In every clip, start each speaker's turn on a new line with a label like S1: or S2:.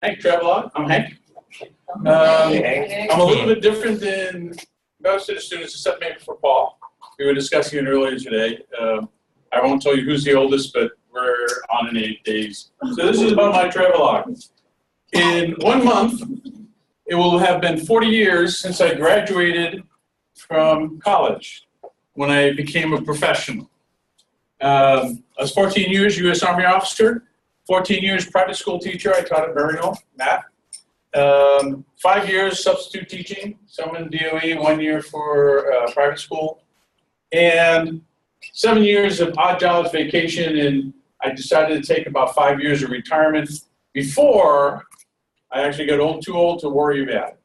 S1: Hank Travelog. I'm Hank. I'm a little bit different than most of the students, except maybe for Paul. We were discussing it earlier today. I won't tell you who's the oldest, but we're on in 8 days. So this is about my travelogue. In 1 month, it will have been 40 years since I graduated from college, when I became a professional. I was 14 years U.S. Army officer, 14 years private school teacher. I taught at Maryhill, math. 5 years substitute teaching, some in DOE, 1 year for private school, and 7 years of odd jobs, vacation, and I decided to take about 5 years of retirement before I actually got too old to worry about it.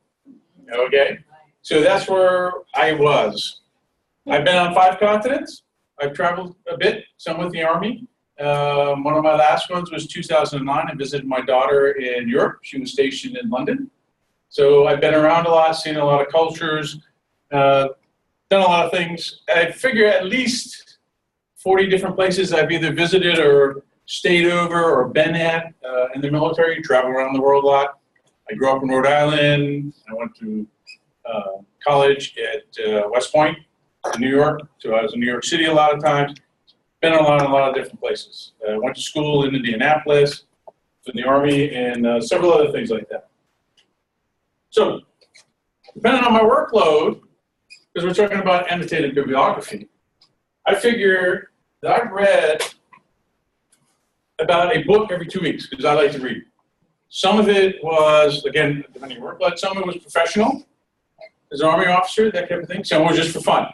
S1: Okay? So that's where I was. I've been on 5 continents. I've traveled a bit, some with the Army. One of my last ones was 2009. I visited my daughter in Europe. She was stationed in London. So I've been around a lot, seen a lot of cultures, done a lot of things. I figure at least 40 different places I've either visited or stayed over or been at in the military, travel around the world a lot. I grew up in Rhode Island. I went to college at West Point in New York. So I was in New York City a lot of times. Been a lot of different places. Went to school in Indianapolis, in the Army, and several other things like that. So, depending on my workload, because we're talking about annotated bibliography, I figure that I've read about a book every 2 weeks, because I like to read. Some of it was, again, depending on your workload, some of it was professional, as an Army officer, that type of thing. Some was just for fun,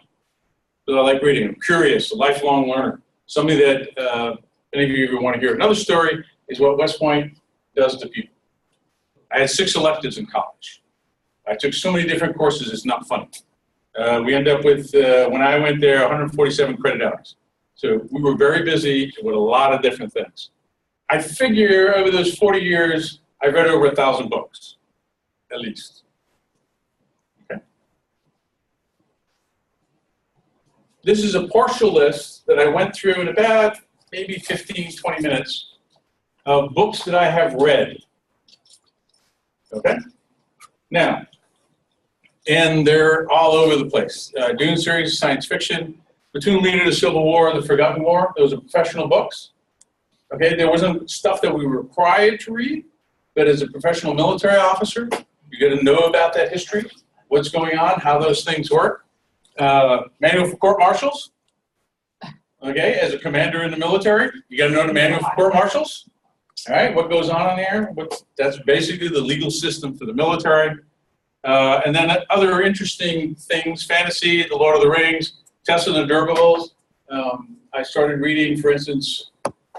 S1: because I like reading. I'm curious, a lifelong learner. Something that any of you ever want to hear. Another story is what West Point does to people. I had 6 electives in college. I took so many different courses, it's not funny. We end up with, when I went there, 147 credit hours. So we were very busy with a lot of different things. I figure over those 40 years, I've read over 1,000 books, at least. Okay. This is a partial list that I went through in about maybe 15, 20 minutes of books that I have read. Okay? Now, and they're all over the place. Dune series, science fiction, Platoon Leader, The Civil War, The Forgotten War, those are professional books. Okay, there wasn't stuff that we were required to read, but as a professional military officer, you got to know about that history, what's going on, how those things work. Manual for court martials. Okay, as a commander in the military, you got to know the manual for court martials. All right, what goes on in there? That's basically the legal system for the military. And then other interesting things, fantasy, The Lord of the Rings, Tess and the D'Urbervilles. I started reading, for instance,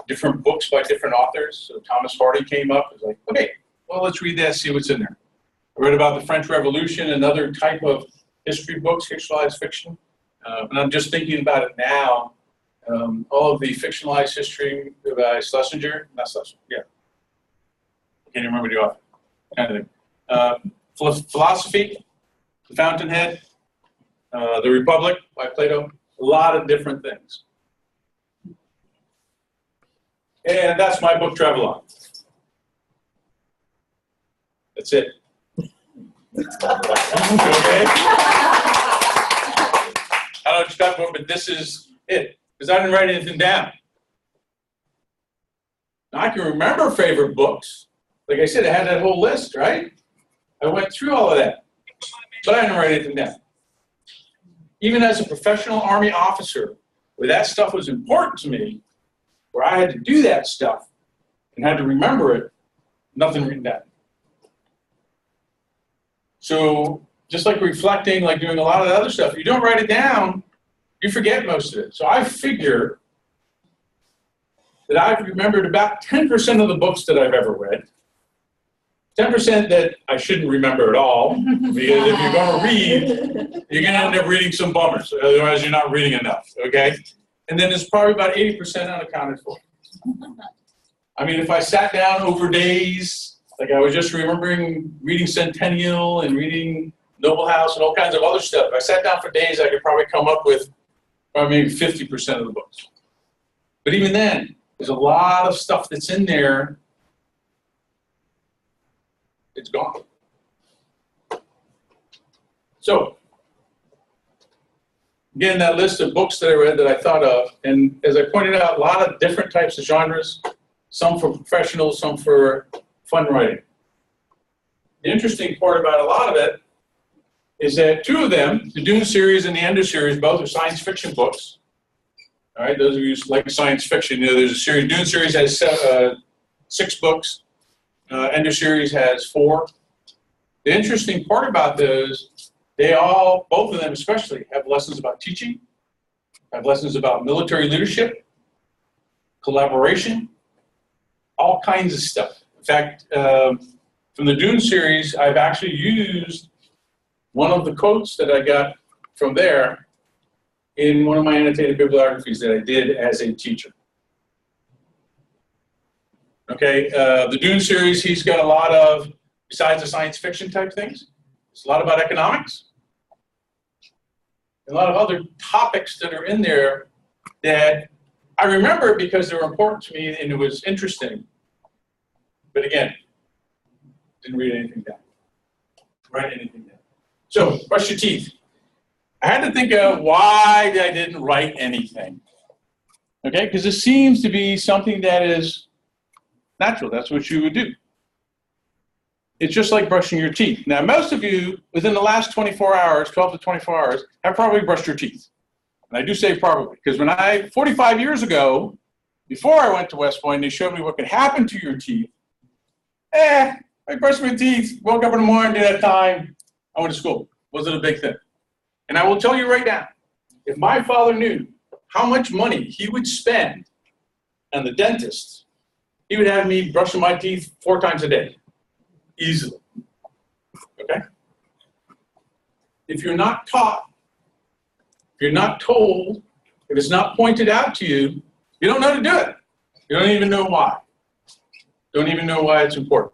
S1: different books by different authors. So Thomas Hardy came up. I was like, okay, well, let's read that, see what's in there. I read about the French Revolution, another type of history books, fictionalized fiction. And I'm just thinking about it now. All of the fictionalized history by Schlesinger, not Schlesinger, yeah. I can't even remember the author, kind of thing. Philosophy, The Fountainhead, The Republic by Plato, a lot of different things. And that's my book, Travelogue. That's it. Okay? I don't know what you're talking about, but this is it. Because I didn't write anything down. Now, I can remember favorite books. Like I said, I had that whole list, right? I went through all of that. But I didn't write anything down. Even as a professional Army officer, where that stuff was important to me, where I had to do that stuff and had to remember it, nothing written down. So just like reflecting, like doing a lot of the other stuff, if you don't write it down, you forget most of it. So I figure that I've remembered about 10% of the books that I've ever read. 10% that I shouldn't remember at all, because if you're going to read, you're going to end up reading some bummers. Otherwise, you're not reading enough, okay? And then there's probably about 80% unaccounted for. I mean, if I sat down over days, like I was just remembering reading Centennial and reading Noble House and all kinds of other stuff. If I sat down for days, I could probably come up with probably maybe 50% of the books. But even then, there's a lot of stuff that's in there it's gone. So, again, that list of books that I read that I thought of, and as I pointed out, a lot of different types of genres, some for professionals, some for fun writing. The interesting part about a lot of it is that two of them, the Dune series and the Ender series, both are science fiction books. All right, those of you who like science fiction, you know, there's a series, Dune series has 6 books, Ender series has 4. The interesting part about those, they all, both of them especially, have lessons about teaching, have lessons about military leadership, collaboration, all kinds of stuff. In fact, from the Dune series, I've actually used one of the quotes that I got from there in one of my annotated bibliographies that I did as a teacher. Okay, the Dune series, he's got a lot of, besides the science fiction type things, it's a lot about economics, a lot of other topics that are in there that I remember because they were important to me and it was interesting. But again, didn't read anything down, write anything down. So, brush your teeth. I had to think of why I didn't write anything. Okay, because it seems to be something that is natural. That's what you would do. It's just like brushing your teeth. Now, most of you, within the last 24 hours, 12 to 24 hours, have probably brushed your teeth. And I do say probably, because when 45 years ago, before I went to West Point, they showed me what could happen to your teeth. I brushed my teeth, woke up in the morning, did that time, I went to school. Wasn't a big thing. And I will tell you right now, if my father knew how much money he would spend on the dentist, he would have me brushing my teeth 4 times a day, easily. Okay? If you're not taught, if you're not told, if it's not pointed out to you, you don't know how to do it. You don't even know why. Don't even know why it's important.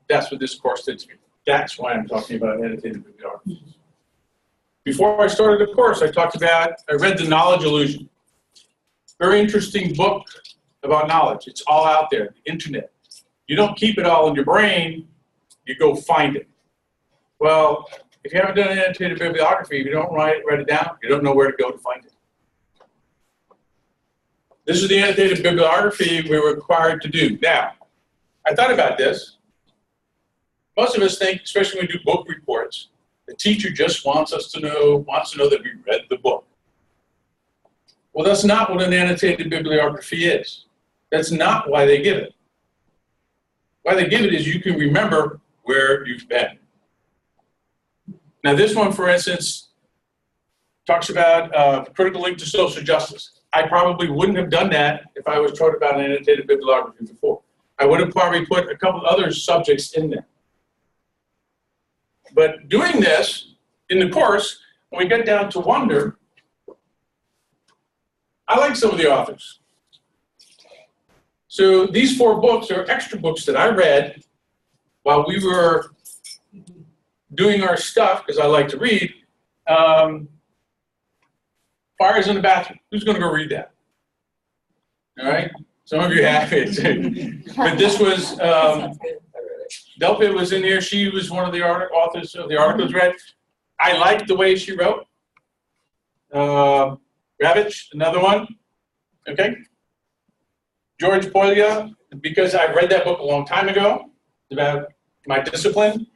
S1: That's what this course did to me. That's why I'm talking about annotated bibliographies. Before I started the course, I read The Knowledge Illusion. Very interesting book about knowledge. It's all out there, the internet. You don't keep it all in your brain, you go find it. Well, if you haven't done an annotated bibliography, if you don't write it down, you don't know where to go to find it. This is the annotated bibliography we're required to do. Now, I thought about this. Most of us think, especially when we do book reports, the teacher just wants to know that we read the book. Well, that's not what an annotated bibliography is. That's not why they give it. Why they give it is you can remember where you've been. Now, this one, for instance, talks about critical link to social justice. I probably wouldn't have done that if I was taught about an annotated bibliography before. I would have probably put a couple other subjects in there. But doing this in the course, when we get down to wonder, I like some of the authors. So these 4 books are extra books that I read while we were doing our stuff, because I like to read. Fires in the Bathroom. Who's going to go read that? All right? Some of you have it. But this was, Delphi was in here. She was one of the authors of the articles read. I liked the way she wrote. Ravitch, another one. Okay? George Poilya, because I read that book a long time ago about my discipline.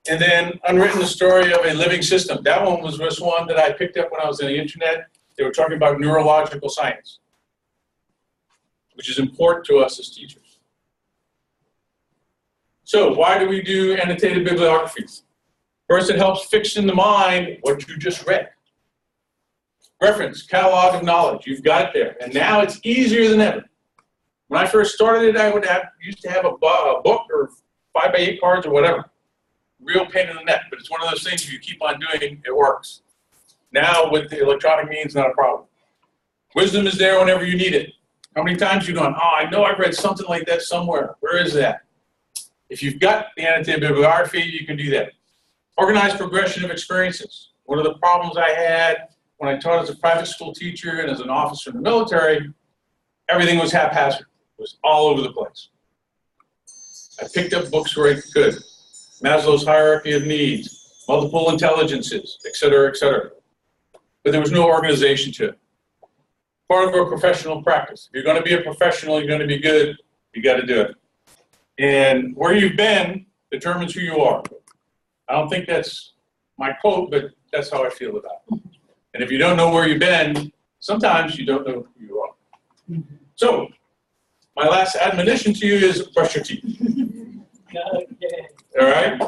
S1: And then Unwritten, the Story of a Living System. That one was just one that I picked up when I was on the internet. They were talking about neurological science, which is important to us as teachers. So why do we do annotated bibliographies? First, it helps fix in the mind what you just read. Reference, catalog of knowledge, you've got it there. And now it's easier than ever. When I first started it, I used to have a book or 5x8 cards or whatever. Real pain in the neck, but it's one of those things if you keep on doing, it works. Now with the electronic means, not a problem. Wisdom is there whenever you need it. How many times you've gone, oh, I know I've read something like that somewhere. Where is that? If you've got the annotated bibliography, you can do that. Organized progression of experiences. One of the problems I had when I taught as a private school teacher and as an officer in the military, everything was haphazard. It was all over the place. I picked up books where I could. Maslow's hierarchy of needs, multiple intelligences, et cetera, et cetera. But there was no organization to it. Part of our professional practice. If you're going to be a professional, you're going to be good, you got to do it. And where you've been determines who you are. I don't think that's my quote, but that's how I feel about it. And if you don't know where you've been, sometimes you don't know who you are. So, my last admonition to you is brush your teeth. All right?